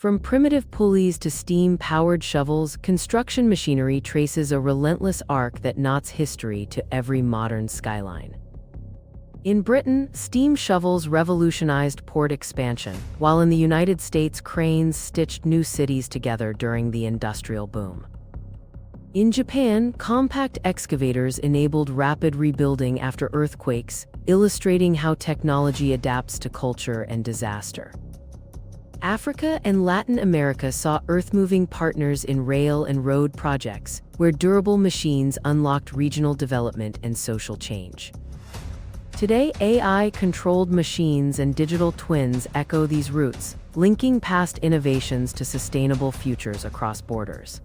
From primitive pulleys to steam-powered shovels, construction machinery traces a relentless arc that knots history to every modern skyline. In Britain, steam shovels revolutionized port expansion, while in the United States, cranes stitched new cities together during the industrial boom. In Japan, compact excavators enabled rapid rebuilding after earthquakes, illustrating how technology adapts to culture and disaster. Africa and Latin America saw earth-moving partners in rail and road projects, where durable machines unlocked regional development and social change. Today, AI-controlled machines and digital twins echo these roots, linking past innovations to sustainable futures across borders.